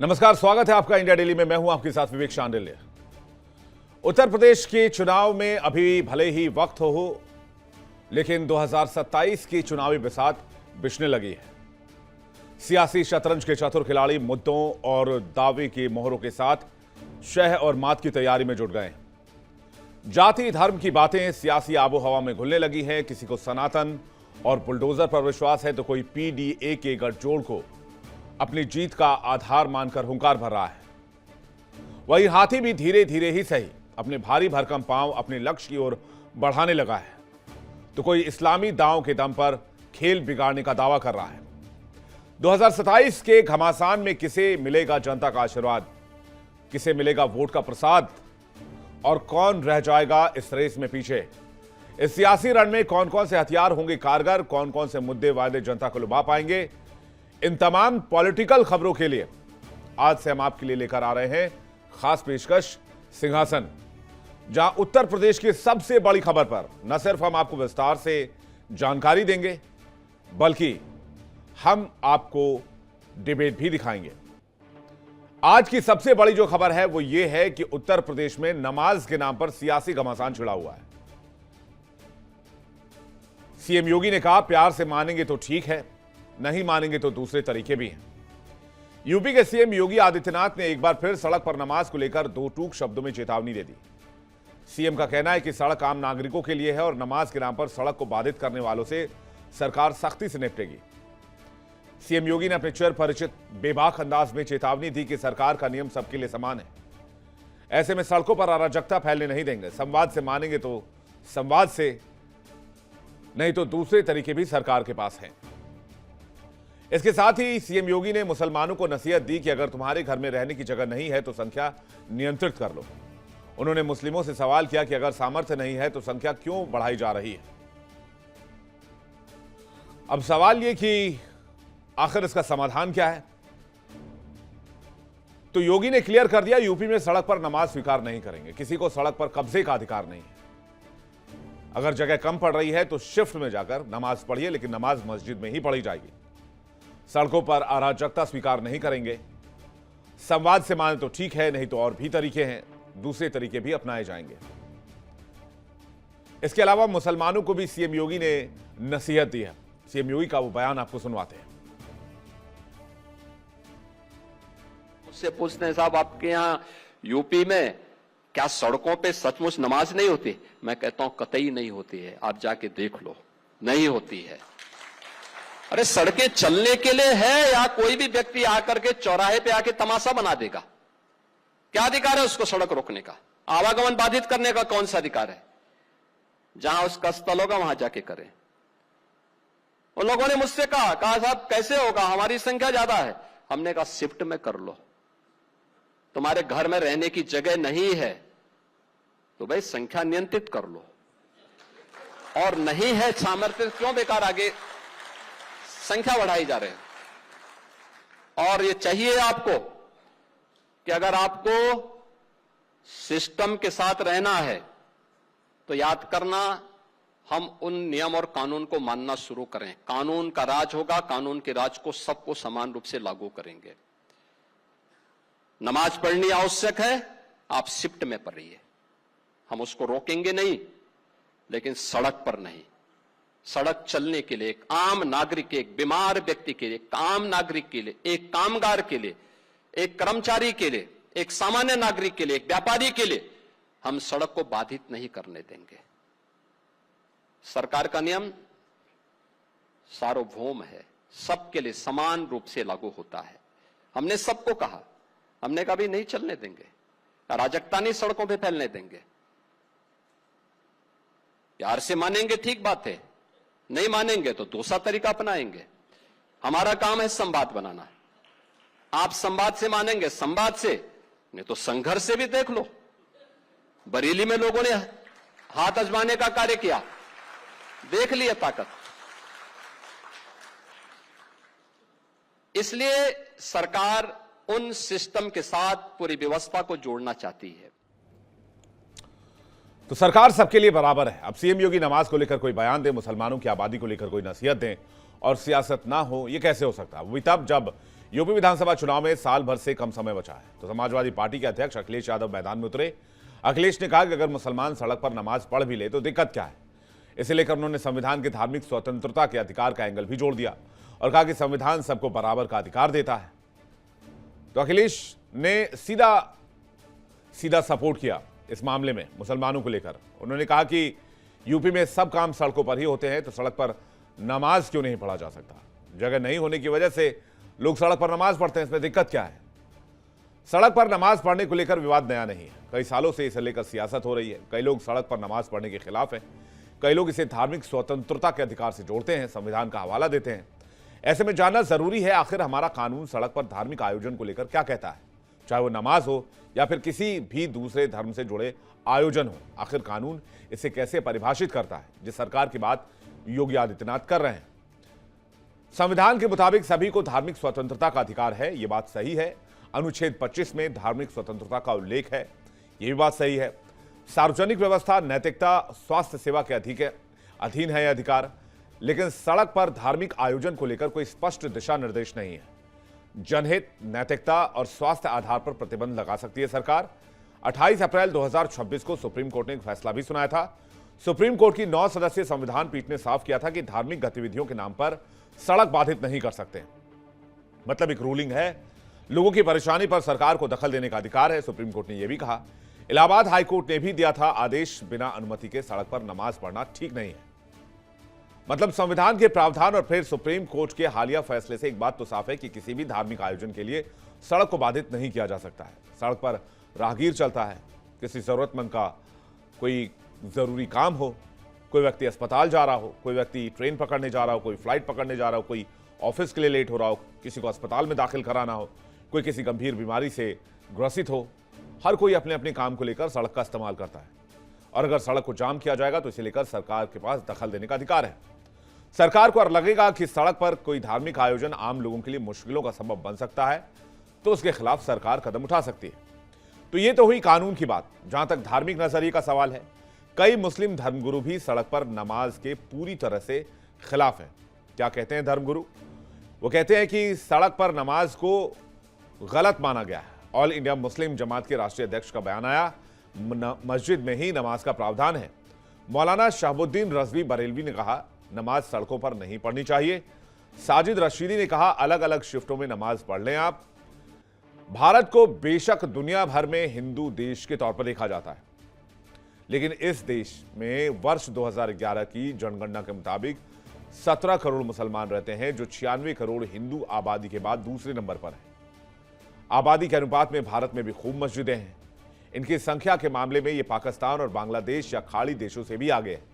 नमस्कार, स्वागत है आपका इंडिया डेली में। मैं हूं आपके साथ विवेक शांडिल्य। उत्तर प्रदेश के चुनाव में अभी भले ही वक्त हो, लेकिन 2027 की चुनावी बिसात बिछने लगी है। सियासी शतरंज के चतुर खिलाड़ी मुद्दों और दावे की मोहरों के साथ शह और मात की तैयारी में जुट गए हैं। जाति धर्म की बातें सियासी आबो हवा में घुलने लगी हैं। किसी को सनातन और बुलडोजर पर विश्वास है तो कोई पीडीए के गठजोड़ को अपनी जीत का आधार मानकर हुंकार भर रहा है। वही हाथी भी धीरे धीरे ही सही अपने भारी भरकम पांव अपने लक्ष्य की ओर बढ़ाने लगा है, तो कोई इस्लामी दांव के दम पर खेल बिगाड़ने का दावा कर रहा है। 2027 के घमासान में किसे मिलेगा जनता का आशीर्वाद, किसे मिलेगा वोट का प्रसाद और कौन रह जाएगा इस रेस में पीछे। इस सियासी रण में कौन कौन से हथियार होंगे कारगर, कौन कौन से मुद्दे वादे जनता को लुभा पाएंगे, इन तमाम पॉलिटिकल खबरों के लिए आज से हम आपके लिए लेकर आ रहे हैं खास पेशकश सिंहासन, जहां उत्तर प्रदेश की सबसे बड़ी खबर पर न सिर्फ हम आपको विस्तार से जानकारी देंगे, बल्कि हम आपको डिबेट भी दिखाएंगे। आज की सबसे बड़ी जो खबर है वो ये है कि उत्तर प्रदेश में नमाज के नाम पर सियासी घमासान छिड़ा हुआ है। सीएम योगी ने कहा, प्यार से मानेंगे तो ठीक है, नहीं मानेंगे तो दूसरे तरीके भी हैं। यूपी के सीएम योगी आदित्यनाथ ने एक बार फिर सड़क पर नमाज को लेकर दो टूक शब्दों में चेतावनी दे दी। सीएम का कहना है कि सड़क आम नागरिकों के लिए है और नमाज के नाम पर सड़क को बाधित करने वालों से सरकार सख्ती से निपटेगी। सीएम योगी ने अपने चिर परिचित बेबाक अंदाज में चेतावनी दी कि सरकार का नियम सबके लिए समान है। ऐसे में सड़कों पर अराजकता फैलने नहीं देंगे। संवाद से मानेंगे तो संवाद से, नहीं तो दूसरे तरीके भी सरकार के पास हैं। इसके साथ ही सीएम योगी ने मुसलमानों को नसीहत दी कि अगर तुम्हारे घर में रहने की जगह नहीं है तो संख्या नियंत्रित कर लो। उन्होंने मुस्लिमों से सवाल किया कि अगर सामर्थ्य नहीं है तो संख्या क्यों बढ़ाई जा रही है। अब सवाल यह कि आखिर इसका समाधान क्या है। तो योगी ने क्लियर कर दिया, यूपी में सड़क पर नमाज स्वीकार नहीं करेंगे। किसी को सड़क पर कब्जे का अधिकार नहीं है। अगर जगह कम पड़ रही है तो शिफ्ट में जाकर नमाज पढ़िए, लेकिन नमाज मस्जिद में ही पढ़ी जाएगी। सड़कों पर अराजकता स्वीकार नहीं करेंगे। संवाद से माने तो ठीक है, नहीं तो और भी तरीके हैं, दूसरे तरीके भी अपनाए जाएंगे। इसके अलावा मुसलमानों को भी सीएम योगी ने नसीहत दी है। सीएम योगी का वो बयान आपको सुनवाते हैं। मुझसे पूछते हैं, साहब आपके यहां यूपी में क्या सड़कों पे सचमुच नमाज नहीं होती? मैं कहता हूं कतई नहीं होती है, आप जाके देख लो, नहीं होती है। अरे सड़कें चलने के लिए है या कोई भी व्यक्ति आकर के चौराहे पे आके तमाशा बना देगा? क्या अधिकार है उसको सड़क रोकने का? आवागमन बाधित करने का कौन सा अधिकार है? जहां उसका स्थल होगा वहां जाके करें। उन लोगों ने मुझसे कहा साहब कैसे होगा, हमारी संख्या ज्यादा है। हमने कहा शिफ्ट में कर लो। तुम्हारे घर में रहने की जगह नहीं है तो भाई संख्या नियंत्रित कर लो, और नहीं है सामर्थ्य क्यों बेकार आगे संख्या बढ़ाई जा रही है। और ये चाहिए आपको कि अगर आपको सिस्टम के साथ रहना है तो याद करना, हम उन नियम और कानून को मानना शुरू करें। कानून का राज होगा, कानून के राज को सबको समान रूप से लागू करेंगे। नमाज पढ़नी आवश्यक है, आप शिफ्ट में पढ़िए, हम उसको रोकेंगे नहीं, लेकिन सड़क पर नहीं। सड़क चलने के लिए एक आम नागरिक के, एक बीमार व्यक्ति के लिए, एक आम नागरिक के लिए, एक कामगार के लिए, एक कर्मचारी के लिए, एक सामान्य नागरिक के लिए, एक व्यापारी के लिए हम सड़क को बाधित नहीं करने देंगे। सरकार का नियम सार्वभौम है, सबके लिए समान रूप से लागू होता है। हमने सबको कहा, हमने कभी नहीं चलने देंगे, अराजकता नहीं सड़कों पे फैलने देंगे। प्यार से मानेंगे ठीक बात है, नहीं मानेंगे तो दूसरा तरीका अपनाएंगे। हमारा काम है संवाद बनाना। आप संवाद से मानेंगे, संवाद से, नहीं तो संघर्ष से भी देख लो। बरेली में लोगों ने हाथ आजमाने का कार्य किया, देख लिया ताकत। इसलिए सरकार उन सिस्टम के साथ पूरी व्यवस्था को जोड़ना चाहती है। तो सरकार सबके लिए बराबर है। अब सीएम योगी नमाज को लेकर कोई बयान दे, मुसलमानों की आबादी को लेकर कोई नसीहत दें और सियासत ना हो, यह कैसे हो सकता है? वो भी तब जब यूपी विधानसभा चुनाव में साल भर से कम समय बचा है, तो समाजवादी पार्टी के अध्यक्ष अखिलेश यादव मैदान में उतरे। अखिलेश ने कहा कि अगर मुसलमान सड़क पर नमाज पढ़ भी ले तो दिक्कत क्या है। इसे लेकर उन्होंने संविधान की धार्मिक स्वतंत्रता के अधिकार का एंगल भी जोड़ दिया और कहा कि संविधान सबको बराबर का अधिकार देता है। तो अखिलेश ने सीधा सपोर्ट किया इस मामले में मुसलमानों को लेकर। उन्होंने कहा कि यूपी में सब काम सड़कों पर ही होते हैं, तो सड़क पर नमाज क्यों नहीं पढ़ा जा सकता। जगह नहीं होने की वजह से लोग सड़क पर नमाज पढ़ते हैं, इसमें दिक्कत क्या है। सड़क पर नमाज पढ़ने को लेकर विवाद नया नहीं है, कई सालों से इसे लेकर सियासत हो रही है। कई लोग सड़क पर नमाज पढ़ने के खिलाफ हैं, कई लोग इसे धार्मिक स्वतंत्रता के अधिकार से जोड़ते हैं, संविधान का हवाला देते हैं। ऐसे में जानना जरूरी है आखिर हमारा कानून सड़क पर धार्मिक आयोजन को लेकर क्या कहता है, चाहे वो नमाज हो या फिर किसी भी दूसरे धर्म से जुड़े आयोजन हो। आखिर कानून इसे कैसे परिभाषित करता है, जिस सरकार की बात योगी आदित्यनाथ कर रहे हैं। संविधान के मुताबिक सभी को धार्मिक स्वतंत्रता का अधिकार है, यह बात सही है। अनुच्छेद 25 में धार्मिक स्वतंत्रता का उल्लेख है, यह भी बात सही है। सार्वजनिक व्यवस्था, नैतिकता, स्वास्थ्य सेवा के अधीन है यह अधिकार। लेकिन सड़क पर धार्मिक आयोजन को लेकर कोई स्पष्ट दिशा निर्देश नहीं है। जनहित, नैतिकता और स्वास्थ्य आधार पर प्रतिबंध लगा सकती है सरकार। 28 अप्रैल 2026 को सुप्रीम कोर्ट ने एक फैसला भी सुनाया था। सुप्रीम कोर्ट की 9 सदस्यीय संविधान पीठ ने साफ किया था कि धार्मिक गतिविधियों के नाम पर सड़क बाधित नहीं कर सकते। मतलब एक रूलिंग है, लोगों की परेशानी पर सरकार को दखल देने का अधिकार है। सुप्रीम कोर्ट ने यह भी कहा। इलाहाबाद हाईकोर्ट ने भी दिया था आदेश, बिना अनुमति के सड़क पर नमाज पढ़ना ठीक नहीं है। मतलब संविधान के प्रावधान और फिर सुप्रीम कोर्ट के हालिया फैसले से एक बात तो साफ है कि किसी भी धार्मिक आयोजन के लिए सड़क को बाधित नहीं किया जा सकता है। सड़क पर राहगीर चलता है, किसी जरूरतमंद का कोई जरूरी काम हो, कोई व्यक्ति अस्पताल जा रहा हो, कोई व्यक्ति ट्रेन पकड़ने जा रहा हो, कोई फ्लाइट पकड़ने जा रहा हो, कोई ऑफिस के लिए लेट हो रहा हो, किसी को अस्पताल में दाखिल कराना हो, कोई किसी गंभीर बीमारी से ग्रसित हो, हर कोई अपने अपने काम को लेकर सड़क का इस्तेमाल करता है। और अगर सड़क को जाम किया जाएगा तो इसे लेकर सरकार के पास दखल देने का अधिकार है। सरकार को अगर लगेगा कि सड़क पर कोई धार्मिक आयोजन आम लोगों के लिए मुश्किलों का सबब बन सकता है, तो उसके खिलाफ सरकार कदम उठा सकती है। तो ये तो हुई कानून की बात। जहां तक धार्मिक नजरिए का सवाल है, कई मुस्लिम धर्मगुरु भी सड़क पर नमाज के पूरी तरह से खिलाफ हैं। क्या कहते हैं धर्मगुरु? वो कहते हैं कि सड़क पर नमाज को गलत माना गया है। ऑल इंडिया मुस्लिम जमात के राष्ट्रीय अध्यक्ष का बयान आया, मस्जिद में ही नमाज का प्रावधान है। मौलाना शहाबुद्दीन रजवी बरेलवी ने कहा नमाज सड़कों पर नहीं पढ़नी चाहिए। साजिद रशीदी ने कहा अलग अलग शिफ्टों में नमाज पढ़ लें आप। भारत को बेशक दुनिया भर में हिंदू देश के तौर पर देखा जाता है, लेकिन इस देश में वर्ष 2011 की जनगणना के मुताबिक 17 करोड़ मुसलमान रहते हैं, जो 96 करोड़ हिंदू आबादी के बाद दूसरे नंबर पर है। आबादी के अनुपात में भारत में भी खूब मस्जिदें हैं। इनकी संख्या के मामले में ये पाकिस्तान और बांग्लादेश या खाड़ी देशों से भी आगे है।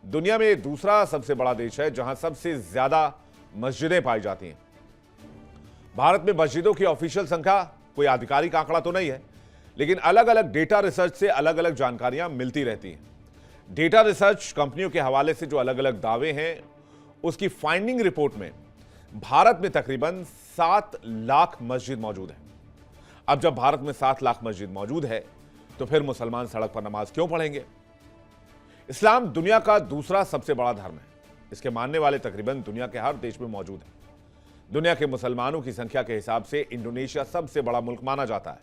दुनिया में दूसरा सबसे बड़ा देश है जहां सबसे ज्यादा मस्जिदें पाई जाती हैं। भारत में मस्जिदों की ऑफिशियल संख्या कोई आधिकारिक आंकड़ा तो नहीं है, लेकिन अलग अलग डेटा रिसर्च से अलग अलग जानकारियां मिलती रहती हैं। डेटा रिसर्च कंपनियों के हवाले से जो अलग अलग दावे हैं, उसकी फाइंडिंग रिपोर्ट में भारत में तकरीबन 7 लाख मस्जिद मौजूद है। अब जब भारत में 7 लाख मस्जिद मौजूद है, तो फिर मुसलमान सड़क पर नमाज क्यों पढ़ेंगे? इस्लाम दुनिया का दूसरा सबसे बड़ा धर्म है। इसके मानने वाले तकरीबन दुनिया के हर देश में मौजूद हैं। दुनिया के मुसलमानों की संख्या के हिसाब से इंडोनेशिया सबसे बड़ा मुल्क माना जाता है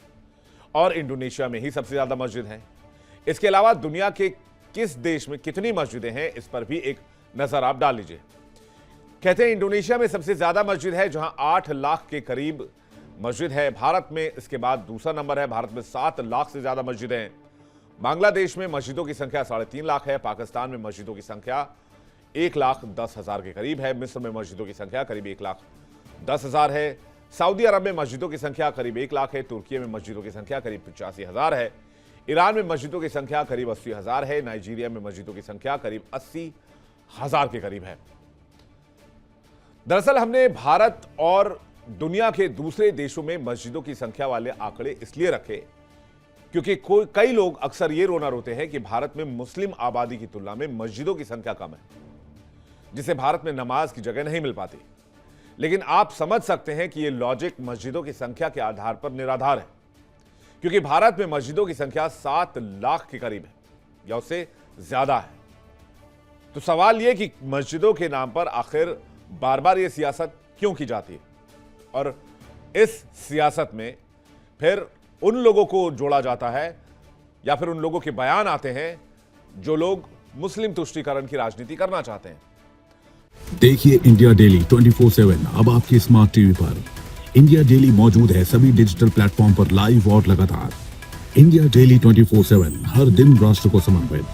और इंडोनेशिया में ही सबसे ज्यादा मस्जिद हैं। इसके अलावा दुनिया के किस देश में कितनी मस्जिदें हैं, इस पर भी एक नजर आप डाल लीजिए। कहते हैं इंडोनेशिया में सबसे ज्यादा मस्जिद है, जहां 8 लाख के करीब मस्जिद है। भारत में इसके बाद दूसरा नंबर है, भारत में 7 लाख से ज्यादा मस्जिदें हैं। बांग्लादेश में मस्जिदों की संख्या 3.5 लाख है। पाकिस्तान में मस्जिदों की संख्या 1,10,000 के करीब है। मिस्र में मस्जिदों की संख्या करीब 1,10,000 है। सऊदी अरब में मस्जिदों की संख्या करीब 1 लाख है। तुर्की में मस्जिदों की संख्या करीब 85,000 है। ईरान में मस्जिदों की संख्या करीब 80,000 है। नाइजीरिया में मस्जिदों की संख्या करीब 80,000 के करीब है। दरअसल हमने भारत और दुनिया के दूसरे देशों में मस्जिदों की संख्या वाले आंकड़े इसलिए रखे क्योंकि कई लोग अक्सर ये रोना रोते हैं कि भारत में मुस्लिम आबादी की तुलना में मस्जिदों की संख्या कम है, जिसे भारत में नमाज की जगह नहीं मिल पाती। लेकिन आप समझ सकते हैं कि यह लॉजिक मस्जिदों की संख्या के आधार पर निराधार है, क्योंकि भारत में मस्जिदों की संख्या 7 लाख के करीब है या उससे ज्यादा है। तो सवाल यह कि मस्जिदों के नाम पर आखिर बार बार यह सियासत क्यों की जाती है और इस सियासत में फिर उन लोगों को जोड़ा जाता है या फिर उन लोगों के बयान आते हैं जो लोग मुस्लिम तुष्टीकरण की राजनीति करना चाहते हैं। देखिए इंडिया डेली 24/7 अब आपके स्मार्ट टीवी पर। इंडिया डेली मौजूद है सभी डिजिटल प्लेटफॉर्म पर लाइव और लगातार। इंडिया डेली 24/7 हर दिन राष्ट्र को समर्पित।